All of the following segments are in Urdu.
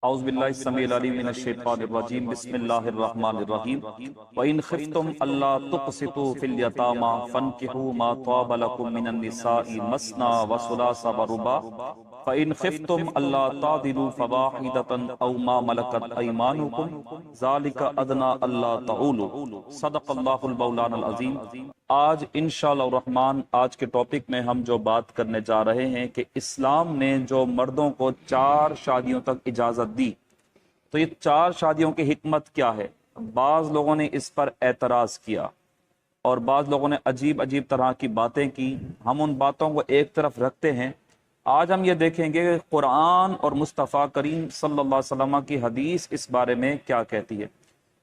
اعوذ باللہ السمیع العلیم من الشیطان الرجیم بسم اللہ الرحمن الرحیم وَإِنْ خِفْتُمْ أَلَّا تُقْسِطُوا فِي الْيَتَامَى فَانكِحُوا مَا طَابَ لَكُم مِّنَ النِّسَاءِ مَثْنَىٰ وَثُلَاثَ وَرُبَاعَ فَإِنْ خِفْتُمْ أَلَّا تَعْدِلُوا فَوَاحِدَةً أَوْ مَا مَلَكَتْ أَيْمَانُكُمْ ذَلِكَ أَدْنَىٰ أَلَّا تَعُولُوا صدق اللہ المولانا العظیم۔ آج انشاءاللہ الرحمن آج کے ٹاپک میں ہم جو بات کرنے جا رہے ہیں کہ اسلام نے جو مردوں کو 4 شادیوں تک اجازت دی تو یہ 4 شادیوں کی حکمت کیا ہے۔ بعض لوگوں نے اس پر اعتراض کیا اور بعض لوگوں نے عجیب عجیب طرح کی باتیں کی۔ ہم ان باتوں کو ایک طرف رکھتے ہیں، آج ہم یہ دیکھیں گے کہ قرآن اور مصطفیٰ کریم صلی اللہ علیہ وسلم کی حدیث اس بارے میں کیا کہتی ہے۔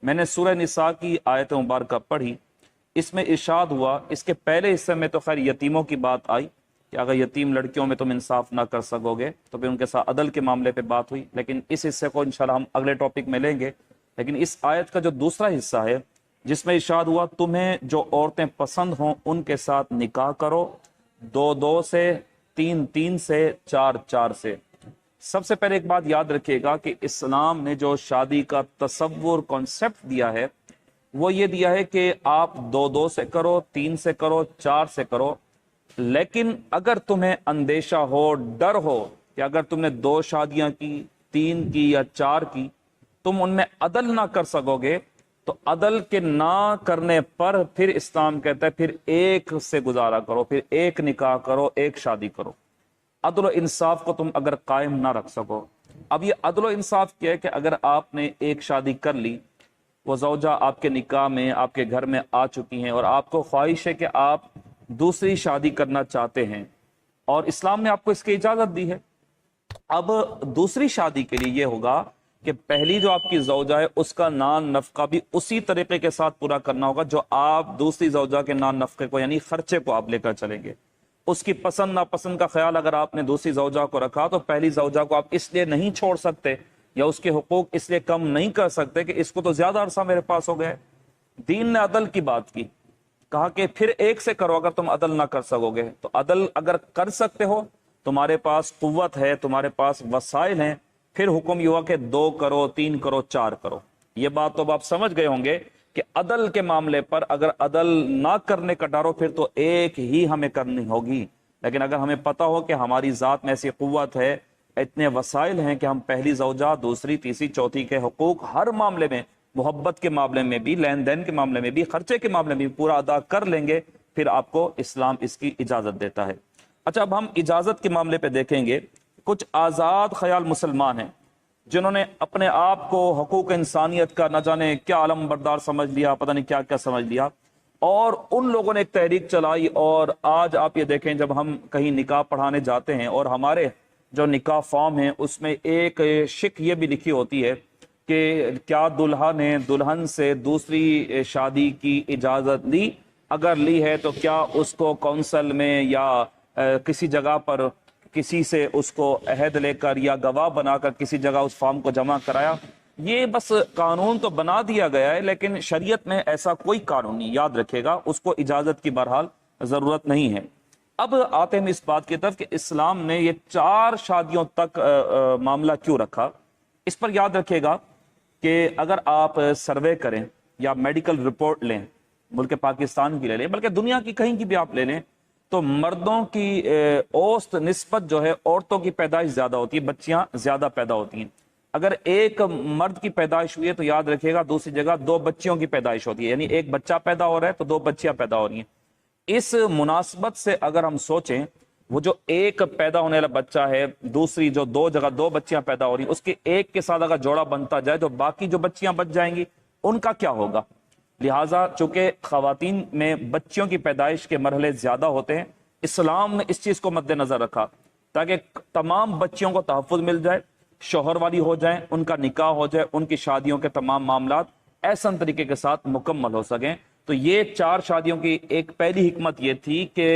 میں نے سورہ نساء کی آیت مبارکہ پڑھی، اس میں ارشاد ہوا، اس کے پہلے حصے میں تو خیر یتیموں کی بات آئی کہ اگر یتیم لڑکیوں میں تم انصاف نہ کر سکو گے تو پھر ان کے ساتھ عدل کے معاملے پہ بات ہوئی، لیکن اس حصے کو انشاءاللہ ہم اگلے ٹاپک میں لیں گے۔ لیکن اس آیت کا جو دوسرا حصہ ہے جس میں ارشاد ہوا تمہیں جو عورتیں پسند ہوں ان کے ساتھ نکاح کرو، 2 سے، 3 سے، 4 سے۔ سب سے پہلے ایک بات یاد رکھیے گا کہ اسلام نے جو شادی کا تصور کانسیپٹ دیا ہے وہ یہ دیا ہے کہ آپ 2 سے کرو، 3 سے کرو، 4 سے کرو، لیکن اگر تمہیں اندیشہ ہو، ڈر ہو کہ اگر تم نے 2 شادیاں کی، 3 کی یا 4 کی، تم ان میں عدل نہ کر سکو گے تو عدل کے نہ کرنے پر پھر اسلام کہتا ہے پھر ایک سے گزارا کرو، پھر ایک نکاح کرو، ایک شادی کرو۔ عدل و انصاف کو تم اگر قائم نہ رکھ سکو۔ اب یہ عدل و انصاف کیا ہے کہ اگر آپ نے ایک شادی کر لی، وہ زوجہ آپ کے نکاح میں آپ کے گھر میں آ چکی ہیں اور آپ کو خواہش ہے کہ آپ دوسری شادی کرنا چاہتے ہیں اور اسلام نے آپ کو اس کی اجازت دی ہے۔ اب دوسری شادی کے لیے یہ ہوگا کہ پہلی جو آپ کی زوجہ ہے اس کا نان نفقہ بھی اسی طریقے کے ساتھ پورا کرنا ہوگا جو آپ دوسری زوجہ کے نان نفقے کو یعنی خرچے کو آپ لے کر چلیں گے۔ اس کی پسند ناپسند کا خیال اگر آپ نے دوسری زوجہ کو رکھا تو پہلی زوجہ کو آپ اس لیے نہیں چھوڑ سکتے یا اس کے حقوق اس لیے کم نہیں کر سکتے کہ اس کو تو زیادہ عرصہ میرے پاس ہو گئے۔ دین نے عدل کی بات کی، کہا کہ پھر ایک سے کرو اگر تم عدل نہ کر سکو گے تو عدل اگر کر سکتے ہو، تمہارے پاس قوت ہے، تمہارے پاس وسائل ہیں، پھر حکم یہ ہوا کہ 2 کرو، 3 کرو، 4 کرو۔ یہ بات تو اب آپ سمجھ گئے ہوں گے کہ عدل کے معاملے پر اگر عدل نہ کرنے کا ڈر ہو پھر تو ایک ہی ہمیں کرنی ہوگی، لیکن اگر ہمیں پتہ ہو کہ ہماری ذات میں ایسی قوت ہے، اتنے وسائل ہیں کہ ہم پہلی زوجہ، دوسری، تیسری، چوتھی کے حقوق ہر معاملے میں، محبت کے معاملے میں بھی، لین دین کے معاملے میں بھی، خرچے کے معاملے میں بھی پورا ادا کر لیں گے، پھر آپ کو اسلام اس کی اجازت دیتا ہے۔ اچھا، اب ہم اجازت کے معاملے پہ دیکھیں گے۔ کچھ آزاد خیال مسلمان ہیں جنہوں نے اپنے آپ کو حقوق انسانیت کا نہ جانے کیا علم بردار سمجھ لیا، پتہ نہیں کیا کیا سمجھ لیا، اور ان لوگوں نے ایک تحریک چلائی۔ اور آج آپ یہ دیکھیں جب ہم کہیں نکاح پڑھانے جاتے ہیں اور ہمارے جو نکاح فارم ہیں اس میں ایک شک یہ بھی لکھی ہوتی ہے کہ کیا دلہا نے دلہن سے دوسری شادی کی اجازت لی، اگر لی ہے تو کیا اس کو کونسل میں یا کسی جگہ پر کسی سے اس کو عہد لے کر یا گواہ بنا کر کسی جگہ اس فارم کو جمع کرایا۔ یہ بس قانون تو بنا دیا گیا ہے لیکن شریعت میں ایسا کوئی قانون نہیں، یاد رکھے گا، اس کو اجازت کی بہرحال ضرورت نہیں ہے۔ اب آتے ہیں اس بات کی طرف کہ اسلام نے یہ 4 شادیوں تک معاملہ کیوں رکھا۔ اس پر یاد رکھے گا کہ اگر آپ سروے کریں یا میڈیکل رپورٹ لیں، ملک پاکستان کی لے لیں بلکہ دنیا کی کہیں کی بھی آپ لے لیں، تو مردوں کی اوسط نسبت جو ہے عورتوں کی پیدائش زیادہ ہوتی ہے، بچیاں زیادہ پیدا ہوتی ہیں۔ اگر ایک مرد کی پیدائش ہوئی ہے تو یاد رکھے گا دوسری جگہ 2 بچیوں کی پیدائش ہوتی ہے، یعنی ایک بچہ پیدا ہو رہا ہے تو 2 بچیاں پیدا ہو رہی ہیں۔ اس مناسبت سے اگر ہم سوچیں، وہ جو ایک پیدا ہونے والا بچہ ہے، دوسری جو 2 جگہ 2 بچیاں پیدا ہو رہی ہیں، اس کے ایک کے ساتھ اگر جوڑا بنتا جائے تو باقی جو بچیاں بچ جائیں گی ان کا کیا ہوگا؟ لہٰذا چونکہ خواتین میں بچیوں کی پیدائش کے مرحلے زیادہ ہوتے ہیں، اسلام نے اس چیز کو مد نظر رکھا تاکہ تمام بچیوں کو تحفظ مل جائے، شوہر والی ہو جائیں، ان کا نکاح ہو جائے، ان کی شادیوں کے تمام معاملات احسن طریقے کے ساتھ مکمل ہو سکیں۔ تو یہ 4 شادیوں کی ایک پہلی حکمت یہ تھی کہ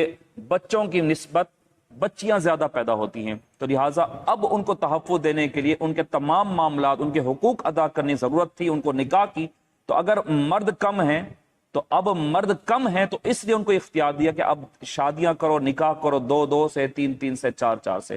بچوں کی نسبت بچیاں زیادہ پیدا ہوتی ہیں، تو لہٰذا اب ان کو تحفظ دینے کے لیے ان کے تمام معاملات، ان کے حقوق ادا کرنے کی ضرورت تھی، ان کو نکاح کی۔ تو اگر مرد کم ہیں تو اب مرد کم ہیں تو اس لیے ان کو اختیار دیا کہ اب شادیاں کرو، نکاح کرو، 2 سے، 3 سے، 4 سے۔